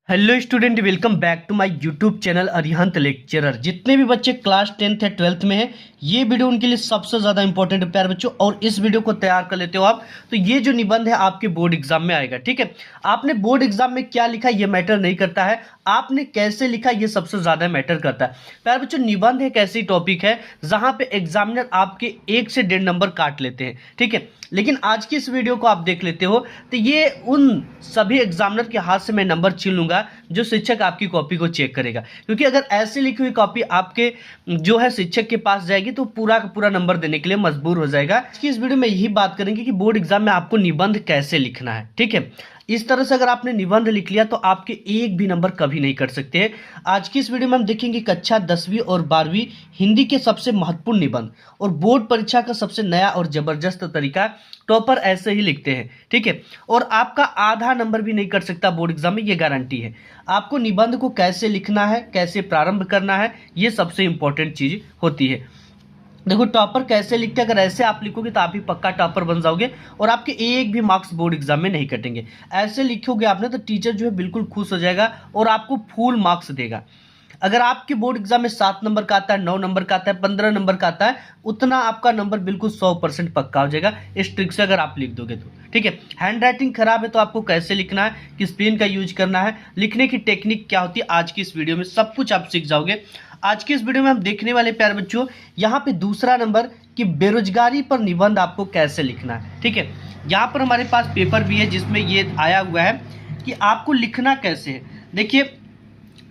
Hello student, welcome back to my YouTube channel Arihant lecturer. जितने भी बच्चे क्लास 10th या 12th में हैं, ये वीडियो उनके लिए सबसे ज़्यादा इंपॉर्टेंट है प्यारे बच्चों। और इस वीडियो को तैयार कर लेते हो आप तो ये जो निबंध है आपके बोर्ड एग्जाम में आएगा। ठीक है, आपने बोर्ड एग्जाम में क्या लिखा ये मैटर नहीं करता है, आपने कैसे लिखा ये सबसे ज़्यादा मैटर करता है प्यारे बच्चों। निबंध एक ऐसी टॉपिक है जहाँ पे एग्जामिनर आपके 1 से 1.5 नंबर काट लेते हैं। ठीक है, लेकिन आज की इस वीडियो को आप देख लेते हो तो ये उन सभी एग्जामिनर के हाथ से मैं नंबर छीन लूंगा जो शिक्षक आपकी कॉपी को चेक करेगा। क्योंकि अगर ऐसे लिखी हुई कॉपी आपके जो है शिक्षक के पास जाएगी तो पूरा का पूरा नंबर देने के लिए मजबूर हो जाएगा। आज की इस वीडियो में यही बात करेंगे कि बोर्ड एग्जाम में आपको निबंध कैसे लिखना है। ठीक है, इस तरह से अगर आपने निबंध लिख लिया तो आपके एक भी नंबर कभी नहीं कट सकते हैं। आज की इस वीडियो में हम देखेंगे कक्षा 10वीं और 12वीं हिंदी के सबसे महत्वपूर्ण निबंध और बोर्ड परीक्षा का सबसे नया और जबरदस्त तरीका। टॉपर ऐसे ही लिखते हैं। ठीक है, और आपका आधा नंबर भी नहीं कट सकता बोर्ड एग्जाम में, ये गारंटी है। आपको निबंध को कैसे लिखना है, कैसे प्रारंभ करना है, ये सबसे इंपॉर्टेंट चीज होती है। देखो टॉपर कैसे लिखते हैं, अगर ऐसे आप लिखोगे तो आप ही पक्का टॉपर बन जाओगे और आपके एक भी मार्क्स बोर्ड एग्जाम में नहीं कटेंगे। ऐसे लिखोगे आपने तो टीचर जो है बिल्कुल खुश हो जाएगा और आपको फुल मार्क्स देगा। अगर आपके बोर्ड एग्जाम में 7 नंबर का आता है, 9 नंबर का आता है, 15 नंबर का आता है, उतना आपका नंबर बिल्कुल 100% पक्का हो जाएगा इस ट्रिक से अगर आप लिख दोगे तो। ठीक है, हैंड राइटिंग खराब है तो आपको कैसे लिखना है, किस पेन का यूज करना है, लिखने की टेक्निक क्या होती है, आज की इस वीडियो में सब कुछ आप सीख जाओगे। आज की इस वीडियो में हम देखने वाले प्यारे बच्चों यहाँ पे दूसरा नंबर कि बेरोजगारी पर निबंध आपको कैसे लिखना है। ठीक है, यहाँ पर हमारे पास पेपर भी है जिसमें ये आया हुआ है कि आपको लिखना कैसे है। देखिए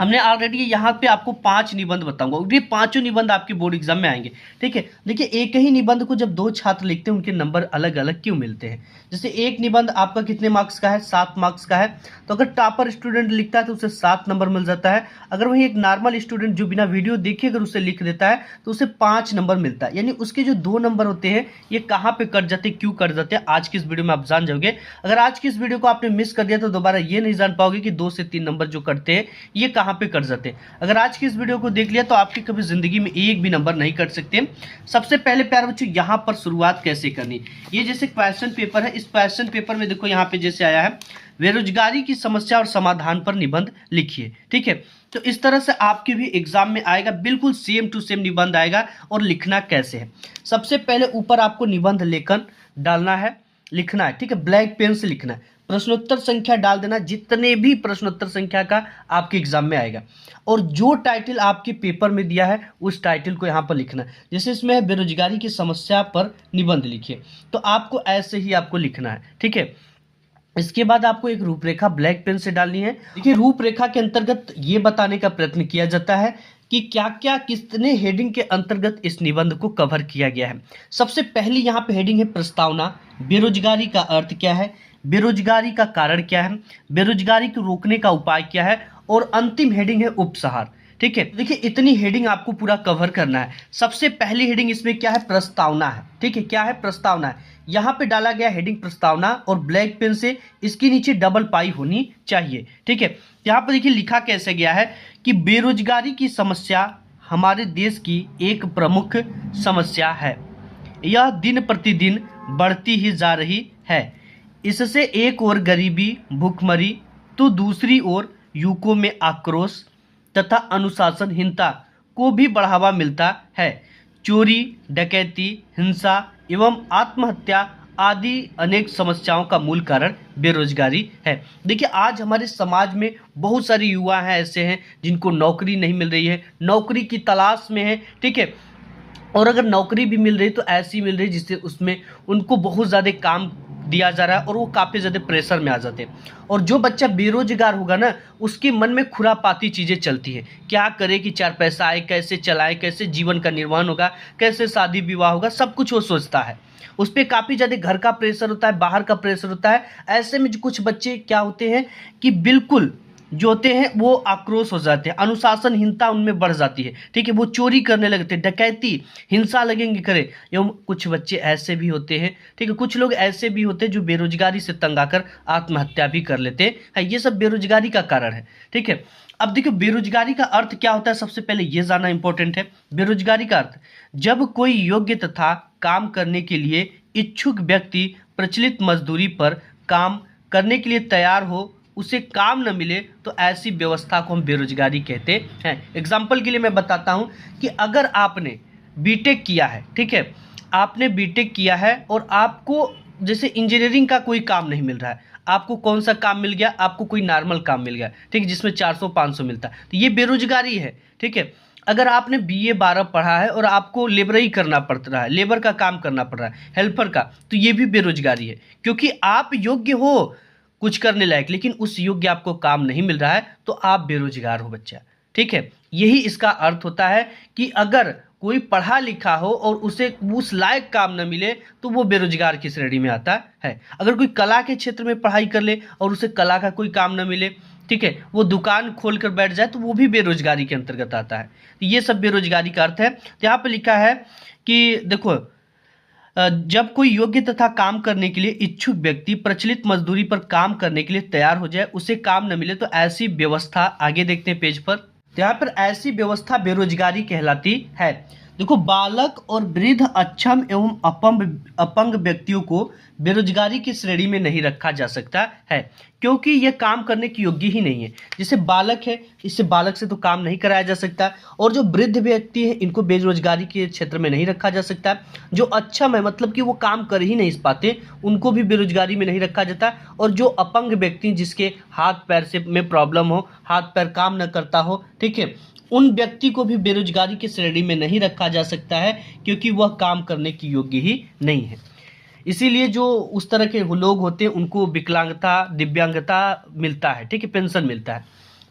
हमने ऑलरेडी यहाँ पे आपको 5 निबंध बताऊंगा, ये पांचों निबंध आपके बोर्ड एग्जाम में आएंगे। ठीक है, देखिए एक ही निबंध को जब 2 छात्र लिखते हैं उनके नंबर अलग अलग क्यों मिलते हैं। जैसे एक निबंध आपका कितने मार्क्स का है, 7 मार्क्स का है, तो अगर टॉपर स्टूडेंट लिखता है तो उसे 7 नंबर मिल जाता है। अगर वही एक नॉर्मल स्टूडेंट जो बिना वीडियो देखे अगर उसे लिख देता है तो उसे 5 नंबर मिलता है। यानी उसके जो 2 नंबर होते हैं ये कहाँ पे कट जाते हैं, क्यों कट जाते हैं, आज की इस वीडियो में आप जान जाओगे। अगर आज की इस वीडियो को आपने मिस कर दिया तो दोबारा ये नहीं जान पाओगे कि 2 से 3 नंबर जो कटते हैं ये कहाँ पे कट जाते हैं। अगर आज की इस वीडियो को देख लिया तो आपकी कभी जिंदगी में एक भी नंबर नहीं कट सकते। सबसे पहले प्यारे बच्चों यहाँ पर शुरुआत कैसे करनी, ये जैसे क्वेश्चन पेपर है, इस क्वेश्चन पेपर में देखो यहाँ पे जैसे आया है बेरोजगारी की समस्या और समाधान पर निबंध लिखिए। ठीक है, तो इस तरह से आपके भी एग्जाम में आएगा, बिल्कुल सेम टू सेम निबंध आएगा। और लिखना कैसे है, सबसे पहले ऊपर आपको निबंध लेखन डालना है, लिखना है। ठीक है, ब्लैक पेन से लिखना है, प्रश्नोत्तर संख्या डाल देना, जितने भी प्रश्नोत्तर संख्या का आपके एग्जाम में आएगा। और जो टाइटल आपके पेपर में दिया है उस टाइटल को यहाँ पर लिखना है। जैसे इसमें है बेरोजगारी की समस्या पर निबंध लिखिए, तो आपको ऐसे ही आपको लिखना है। ठीक है, इसके बाद आपको एक रूपरेखा ब्लैक पेन से डालनी है। देखिए रूपरेखा के अंतर्गत ये बताने का प्रयत्न किया जाता है कि क्या क्या कितने हेडिंग के अंतर्गत इस निबंध को कवर किया गया है। सबसे पहली यहाँ पे हेडिंग है प्रस्तावना, बेरोजगारी का अर्थ क्या है, बेरोजगारी का कारण क्या है, बेरोजगारी को रोकने का उपाय क्या है, और अंतिम हेडिंग है उपसंहार। ठीक है, देखिए इतनी हेडिंग आपको पूरा कवर करना है। सबसे पहली हेडिंग इसमें क्या है, प्रस्तावना है। ठीक है, क्या है, प्रस्तावना है। यहाँ पे डाला गया हेडिंग प्रस्तावना और ब्लैक पेन से इसके नीचे डबल पाई होनी चाहिए। ठीक है, यहाँ पर देखिए लिखा कैसे गया है कि बेरोजगारी की समस्या हमारे देश की एक प्रमुख समस्या है, यह दिन प्रतिदिन बढ़ती ही जा रही है। इससे एक ओर गरीबी भूखमरी तो दूसरी ओर युवकों में आक्रोश तथा अनुशासनहीनता को भी बढ़ावा मिलता है। चोरी डकैती हिंसा एवं आत्महत्या आदि अनेक समस्याओं का मूल कारण बेरोजगारी है। देखिए आज हमारे समाज में बहुत सारे युवा हैं ऐसे हैं जिनको नौकरी नहीं मिल रही है, नौकरी की तलाश में है। ठीक है, और अगर नौकरी भी मिल रही तो ऐसी मिल रही जिससे उसमें उनको बहुत ज़्यादा काम दिया जा रहा है और वो काफ़ी ज़्यादा प्रेशर में आ जाते हैं। और जो बच्चा बेरोजगार होगा ना उसके मन में खुरापाती चीज़ें चलती हैं, क्या करे कि 4 पैसा आए, कैसे चलाए, कैसे जीवन का निर्माण होगा, कैसे शादी विवाह होगा, सब कुछ वो सोचता है। उस पर काफ़ी ज़्यादा घर का प्रेशर होता है, बाहर का प्रेशर होता है। ऐसे में जो कुछ बच्चे क्या होते हैं कि बिल्कुल जो होते हैं वो आक्रोश हो जाते हैं, अनुशासनहीनता उनमें बढ़ जाती है। ठीक है, वो चोरी करने लगते हैं, डकैती हिंसा लगेंगे करे। एवं कुछ बच्चे ऐसे भी होते हैं, ठीक है, कुछ लोग ऐसे भी होते हैं जो बेरोजगारी से तंग आकर आत्महत्या भी कर लेते हैं। ये सब बेरोजगारी का कारण है। ठीक है, अब देखिए बेरोजगारी का अर्थ क्या होता है, सबसे पहले ये जानना इंपॉर्टेंट है। बेरोजगारी का अर्थ जब कोई योग्य तथा काम करने के लिए इच्छुक व्यक्ति प्रचलित मजदूरी पर काम करने के लिए तैयार हो उसे काम न मिले तो ऐसी व्यवस्था को हम बेरोजगारी कहते हैं। एग्जाम्पल के लिए मैं बताता हूँ कि अगर आपने बीटेक किया है, ठीक है, आपने बीटेक किया है और आपको जैसे इंजीनियरिंग का कोई काम नहीं मिल रहा है, आपको कौन सा काम मिल गया, आपको कोई नॉर्मल काम मिल गया, ठीक है, जिसमें 400-500 मिलता है, तो ये बेरोजगारी है। ठीक है, अगर आपने BA 12 पढ़ा है और आपको लेबरई करना पड़ रहा है, लेबर का काम करना पड़ रहा है, हेल्पर का, तो ये भी बेरोजगारी है, क्योंकि आप योग्य हो कुछ करने लायक, लेकिन उस योग्य आपको काम नहीं मिल रहा है, तो आप बेरोजगार हो बच्चा। ठीक है, यही इसका अर्थ होता है कि अगर कोई पढ़ा लिखा हो और उसे उस लायक काम न मिले तो वो बेरोजगार की श्रेणी में आता है। अगर कोई कला के क्षेत्र में पढ़ाई कर ले और उसे कला का कोई काम न मिले, ठीक है, वो दुकान खोल कर बैठ जाए, तो वो भी बेरोजगारी के अंतर्गत आता है। तो ये सब बेरोजगारी का अर्थ है। तो यहाँ पे लिखा है कि देखो, जब कोई योग्य तथा काम करने के लिए इच्छुक व्यक्ति प्रचलित मजदूरी पर काम करने के लिए तैयार हो जाए, उसे काम न मिले तो ऐसी व्यवस्था, आगे देखते हैं पेज पर, तो यहाँ पर ऐसी व्यवस्था बेरोजगारी कहलाती है। देखो, बालक और वृद्ध, अक्षम एवं अपंग व्यक्तियों को बेरोजगारी की श्रेणी में नहीं रखा जा सकता है, क्योंकि यह काम करने की योग्य ही नहीं है। जैसे बालक है, इससे बालक से तो काम नहीं कराया जा सकता, और जो वृद्ध व्यक्ति है इनको बेरोजगारी के क्षेत्र में नहीं रखा जा सकता। जो अक्षम है, मतलब कि वो काम कर ही नहीं पाते, उनको भी बेरोजगारी में नहीं रखा जाता। और जो अपंग व्यक्ति, जिसके हाथ पैर से में प्रॉब्लम हो, हाथ पैर काम न करता हो, ठीक है, उन व्यक्ति को भी बेरोजगारी की श्रेणी में नहीं रखा जा सकता है, क्योंकि वह काम करने की योग्य ही नहीं है। इसीलिए जो उस तरह के लोग होते हैं उनको विकलांगता, दिव्यांगता मिलता है, ठीक है, पेंशन मिलता है।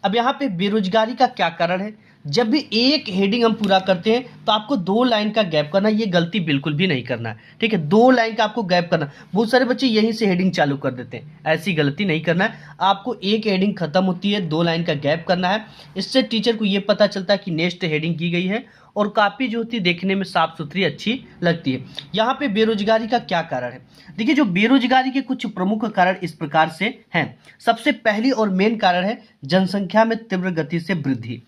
अब यहाँ पे बेरोजगारी का क्या कारण है? जब भी एक हेडिंग हम पूरा करते हैं तो आपको 2 लाइन का गैप करना, ये गलती बिल्कुल भी नहीं करना है। ठीक है, 2 लाइन का आपको गैप करना। बहुत सारे बच्चे यहीं से हेडिंग चालू कर देते हैं, ऐसी गलती नहीं करना है। आपको एक हेडिंग खत्म होती है, 2 लाइन का गैप करना है। इससे टीचर को ये पता चलता है कि नेक्स्ट हेडिंग की गई है, और कापी जो होती है देखने में साफ सुथरी अच्छी लगती है। यहाँ पे बेरोजगारी का क्या कारण है? देखिए, जो बेरोजगारी के कुछ प्रमुख कारण इस प्रकार से हैं। सबसे पहली और मेन कारण है जनसंख्या में तीव्र गति से वृद्धि।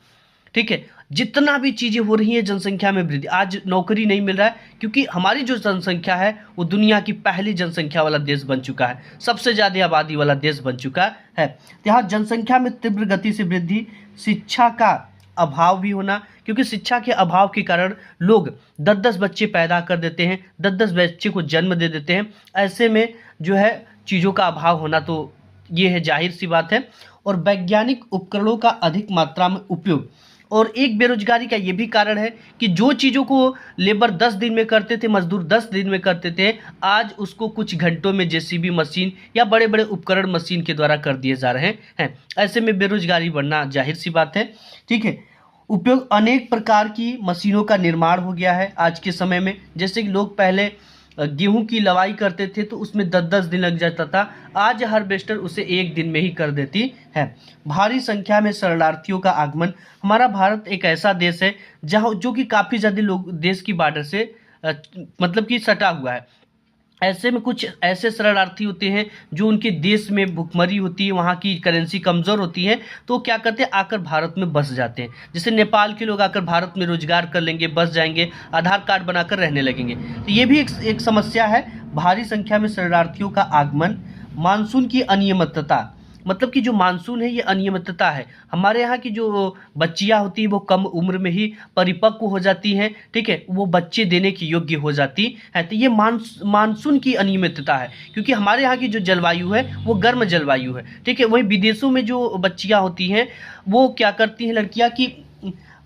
ठीक है, जितना भी चीजें हो रही हैं जनसंख्या में वृद्धि, आज नौकरी नहीं मिल रहा है, क्योंकि हमारी जो जनसंख्या है वो दुनिया की पहली जनसंख्या वाला देश बन चुका है, सबसे ज्यादा आबादी वाला देश बन चुका है। यहाँ जनसंख्या में तीव्र गति से वृद्धि, शिक्षा का अभाव भी होना, क्योंकि शिक्षा के अभाव के कारण लोग 10-10 बच्चे पैदा कर देते हैं, 10-10 बच्चे को जन्म दे देते हैं। ऐसे में जो है चीज़ों का अभाव होना तो ये है, जाहिर सी बात है। और वैज्ञानिक उपकरणों का अधिक मात्रा में उपयोग, और एक बेरोजगारी का ये भी कारण है कि जो चीज़ों को लेबर 10 दिन में करते थे, मजदूर 10 दिन में करते थे, आज उसको कुछ घंटों में JCB मशीन या बड़े बड़े उपकरण मशीन के द्वारा कर दिए जा रहे हैं। ऐसे में बेरोजगारी बढ़ना जाहिर सी बात है। ठीक है, उपयोग, अनेक प्रकार की मशीनों का निर्माण हो गया है आज के समय में। जैसे कि लोग पहले गेहूं की लवाई करते थे तो उसमें 10-10 दिन लग जाता था, आज हार्वेस्टर उसे 1 दिन में ही कर देती है। भारी संख्या में शरणार्थियों का आगमन, हमारा भारत एक ऐसा देश है जहां जो कि काफ़ी ज़्यादा लोग देश की बॉर्डर से मतलब कि सटा हुआ है। ऐसे में कुछ ऐसे शरणार्थी होते हैं जो उनके देश में भुखमरी होती है, वहाँ की करेंसी कमज़ोर होती है, तो क्या करते हैं, आकर भारत में बस जाते हैं। जैसे नेपाल के लोग आकर भारत में रोजगार कर लेंगे, बस जाएंगे, आधार कार्ड बनाकर रहने लगेंगे। तो ये भी एक समस्या है, भारी संख्या में शरणार्थियों का आगमन। मानसून की अनियमितता, मतलब कि जो मानसून है ये अनियमितता है। हमारे यहाँ की जो बच्चियाँ होती हैं वो कम उम्र में ही परिपक्व हो जाती हैं, ठीक है, वो बच्चे देने की योग्य हो जाती है। तो ये मानसून की अनियमितता है, क्योंकि हमारे यहाँ की जो जलवायु है वो गर्म जलवायु है, ठीक है। वहीं विदेशों में जो बच्चियाँ होती हैं वो क्या करती हैं लड़कियाँ की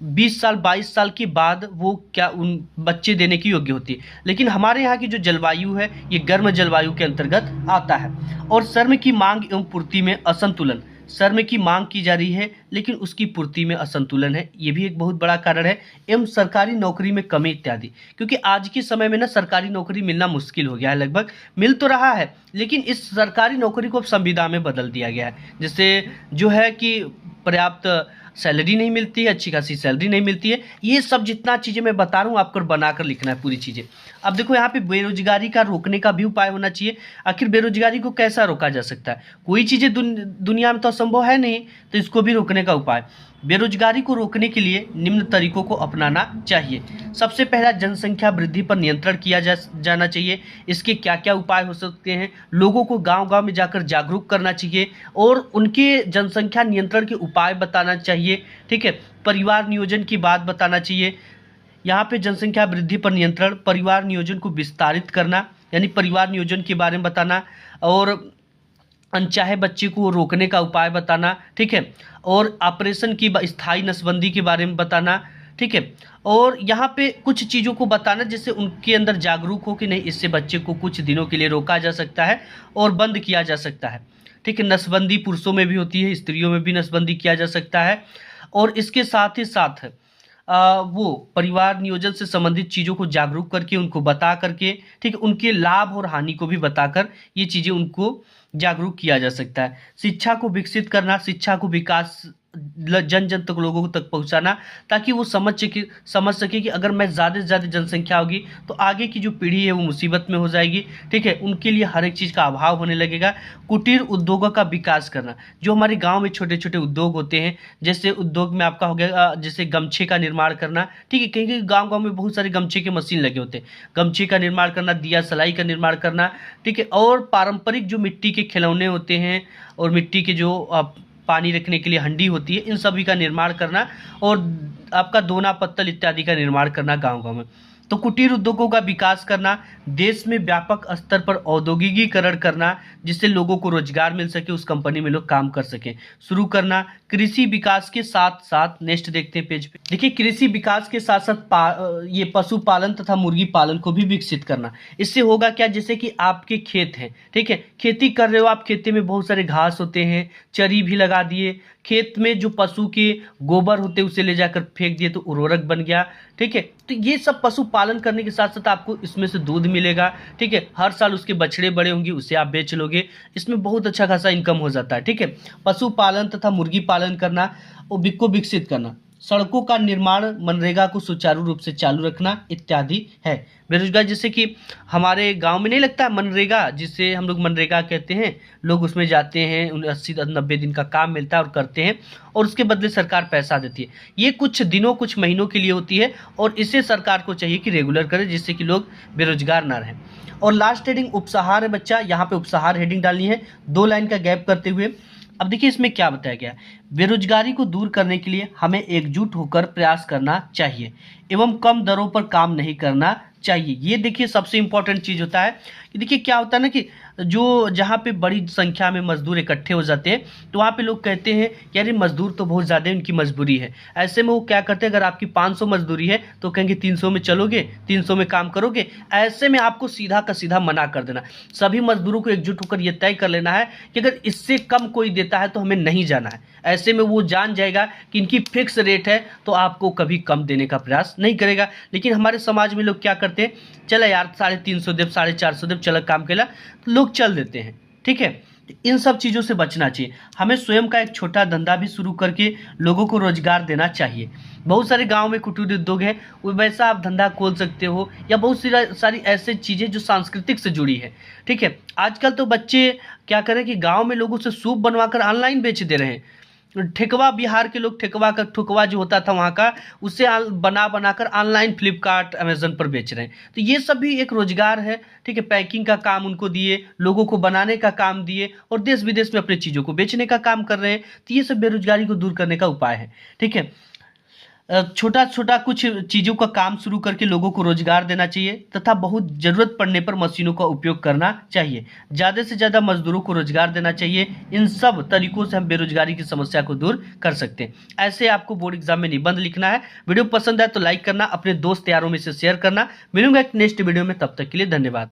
20 साल 22 साल के बाद वो क्या उन बच्चे देने की योग्य होती है। लेकिन हमारे यहाँ की जो जलवायु है ये गर्म जलवायु के अंतर्गत आता है। और श्रम की मांग एवं पूर्ति में असंतुलन, श्रम की मांग की जा रही है लेकिन उसकी पूर्ति में असंतुलन है, ये भी एक बहुत बड़ा कारण है। एवं सरकारी नौकरी में कमी इत्यादि, क्योंकि आज के समय में ना सरकारी नौकरी मिलना मुश्किल हो गया है। लगभग मिल तो रहा है लेकिन इस सरकारी नौकरी को अब संविदा में बदल दिया गया है, जिससे जो है कि पर्याप्त सैलरी नहीं मिलती है, अच्छी खासी सैलरी नहीं मिलती है। ये सब जितना चीज़ें मैं बता रहा हूँ आपको बनाकर लिखना है पूरी चीज़ें। अब देखो यहाँ पे बेरोजगारी का रोकने का भी उपाय होना चाहिए। आखिर बेरोजगारी को कैसा रोका जा सकता है? कोई चीज़ें दुनिया में तो असंभव है नहीं, तो इसको भी रोकने का उपाय, बेरोजगारी को रोकने के लिए निम्न तरीकों को अपनाना चाहिए। सबसे पहला, जनसंख्या वृद्धि पर नियंत्रण किया जाना चाहिए। इसके क्या क्या उपाय हो सकते हैं? लोगों को गांव-गांव में जाकर जागरूक करना चाहिए और उनके जनसंख्या नियंत्रण के उपाय बताना चाहिए। ठीक है, परिवार नियोजन की बात बताना चाहिए। यहाँ पे जनसंख्या वृद्धि पर नियंत्रण, परिवार नियोजन को विस्तारित करना, यानी परिवार नियोजन के बारे में बताना, और अनचाहे बच्चे को रोकने का उपाय बताना। ठीक है, और ऑपरेशन की स्थायी नसबंदी के बारे में बताना। ठीक है, और यहाँ पे कुछ चीज़ों को बताना जिससे उनके अंदर जागरूक हो कि नहीं, इससे बच्चे को कुछ दिनों के लिए रोका जा सकता है और बंद किया जा सकता है। ठीक है, नसबंदी पुरुषों में भी होती है, स्त्रियों में भी नसबंदी किया जा सकता है। और इसके साथ ही साथ वो परिवार नियोजन से संबंधित चीज़ों को जागरूक करके, उनको बता करके, ठीक है, उनके लाभ और हानि को भी बताकर ये चीज़ें उनको जागरूक किया जा सकता है। शिक्षा को विकसित करना, शिक्षा को विकास जन जन तक, लोगों तक पहुंचाना, ताकि वो समझ सके कि अगर मैं ज़्यादा से ज़्यादा जनसंख्या होगी तो आगे की जो पीढ़ी है वो मुसीबत में हो जाएगी। ठीक है, उनके लिए हर एक चीज़ का अभाव होने लगेगा। कुटीर उद्योगों का विकास करना, जो हमारे गांव में छोटे छोटे उद्योग होते हैं, जैसे उद्योग में आपका हो गया जैसे गमछे का निर्माण करना। ठीक है, कहीं कहीं गाँव गाँव में बहुत सारे गमछे के मशीन लगे होते हैं, गमछे का निर्माण करना, दिया सलाई का निर्माण करना। ठीक है, और पारंपरिक जो मिट्टी के खिलौने होते हैं और मिट्टी के जो पानी रखने के लिए हंडी होती है, इन सभी का निर्माण करना, और आपका दोना पत्तल इत्यादि का निर्माण करना गांव गांव में। तो कुटीर उद्योगों का विकास करना, देश में व्यापक स्तर पर औद्योगिकीकरण करना, जिससे लोगों को रोजगार मिल सके, उस कंपनी में लोग काम कर सकें, शुरू करना। कृषि विकास के साथ साथ, नेक्स्ट देखते हैं पेज पे, देखिए, कृषि विकास के साथ साथ ये पशुपालन तथा मुर्गी पालन को भी विकसित करना। इससे होगा क्या, जैसे कि आपके खेत हैं, ठीक है, खेती कर रहे हो आप, खेती में बहुत सारे घास होते हैं, चरी भी लगा दिए, खेत में जो पशु के गोबर होते हैं उसे ले जाकर फेंक दिए तो उर्वरक बन गया। ठीक है, तो ये सब पशुपालन करने के साथ साथ आपको इसमें से दूध मिलेगा। ठीक है, हर साल उसके बछड़े बड़े होंगे, उसे आप बेच लोगे, इसमें बहुत अच्छा खासा इनकम हो जाता है। ठीक है, पशुपालन तथा मुर्गी पालन करना और को विकसित करना, सड़कों का निर्माण, मनरेगा को सुचारू रूप से चालू रखना इत्यादि है। बेरोजगार, जैसे कि हमारे गांव में नहीं लगता मनरेगा, जिसे हम लोग मनरेगा कहते हैं, लोग उसमें जाते हैं, 80-90 दिन का काम मिलता है और करते हैं, और उसके बदले सरकार पैसा देती है। ये कुछ दिनों कुछ महीनों के लिए होती है और इसे सरकार को चाहिए कि रेगुलर करे, जिससे कि लोग बेरोजगार ना रहें। और लास्ट हेडिंग उपसहार है बच्चा, यहाँ पे उपसहार हेडिंग डालनी है 2 लाइन का गैप करते हुए। अब देखिए इसमें क्या बताया गया है, बेरोजगारी को दूर करने के लिए हमें एकजुट होकर प्रयास करना चाहिए एवं कम दरों पर काम नहीं करना चाहिए। ये देखिए सबसे इंपॉर्टेंट चीज़ होता है कि देखिए क्या होता है ना कि जो जहाँ पे बड़ी संख्या में मजदूर इकट्ठे हो जाते हैं तो वहाँ पे लोग कहते हैं कि यार मजदूर तो बहुत ज़्यादा है, उनकी मजबूरी है। ऐसे में वो क्या करते हैं, अगर आपकी 500 मजदूरी है तो कहेंगे 300 में चलोगे, 300 में काम करोगे। ऐसे में आपको सीधा का सीधा मना कर देना, सभी मजदूरों को एकजुट होकर ये तय कर लेना है कि अगर इससे कम कोई देता है तो हमें नहीं जाना है। ऐसे में वो जान जाएगा कि इनकी फिक्स रेट है तो आपको कभी कम देने का प्रयास नहीं करेगा। लेकिन हमारे समाज में लोग क्या करते हैं, चला यार 350 देव, 450 देव, चलो काम केला, तो लोग चल देते हैं। ठीक है, इन सब चीज़ों से बचना चाहिए। हमें स्वयं का एक छोटा धंधा भी शुरू करके लोगों को रोजगार देना चाहिए। बहुत सारे गांव में कुटीर उद्योग है, वैसा आप धंधा खोल सकते हो, या बहुत सारी ऐसी चीज़ें जो सांस्कृतिक से जुड़ी है। ठीक है, आजकल तो बच्चे क्या करें कि गाँव में लोगों से सूप बनवाकर ऑनलाइन बेच दे रहे हैं। ठेकवा, बिहार के लोग ठुकवा जो होता था वहाँ का, उससे बनाकर ऑनलाइन फ्लिपकार्ट अमेजन पर बेच रहे हैं। तो ये सब भी एक रोजगार है। ठीक है, पैकिंग का काम उनको दिए, लोगों को बनाने का काम दिए, और देश विदेश में अपनी चीज़ों को बेचने का काम कर रहे हैं। तो ये सब बेरोजगारी को दूर करने का उपाय है। ठीक है, छोटा छोटा कुछ चीज़ों का काम शुरू करके लोगों को रोजगार देना चाहिए, तथा बहुत ज़रूरत पड़ने पर मशीनों का उपयोग करना चाहिए। ज़्यादा से ज़्यादा मजदूरों को रोजगार देना चाहिए। इन सब तरीकों से हम बेरोजगारी की समस्या को दूर कर सकते हैं। ऐसे आपको बोर्ड एग्जाम में निबंध लिखना है। वीडियो पसंद आए तो लाइक करना, अपने दोस्त यारों में से शेयर करना। मिलूंगा एक नेक्स्ट वीडियो में, तब तक के लिए धन्यवाद।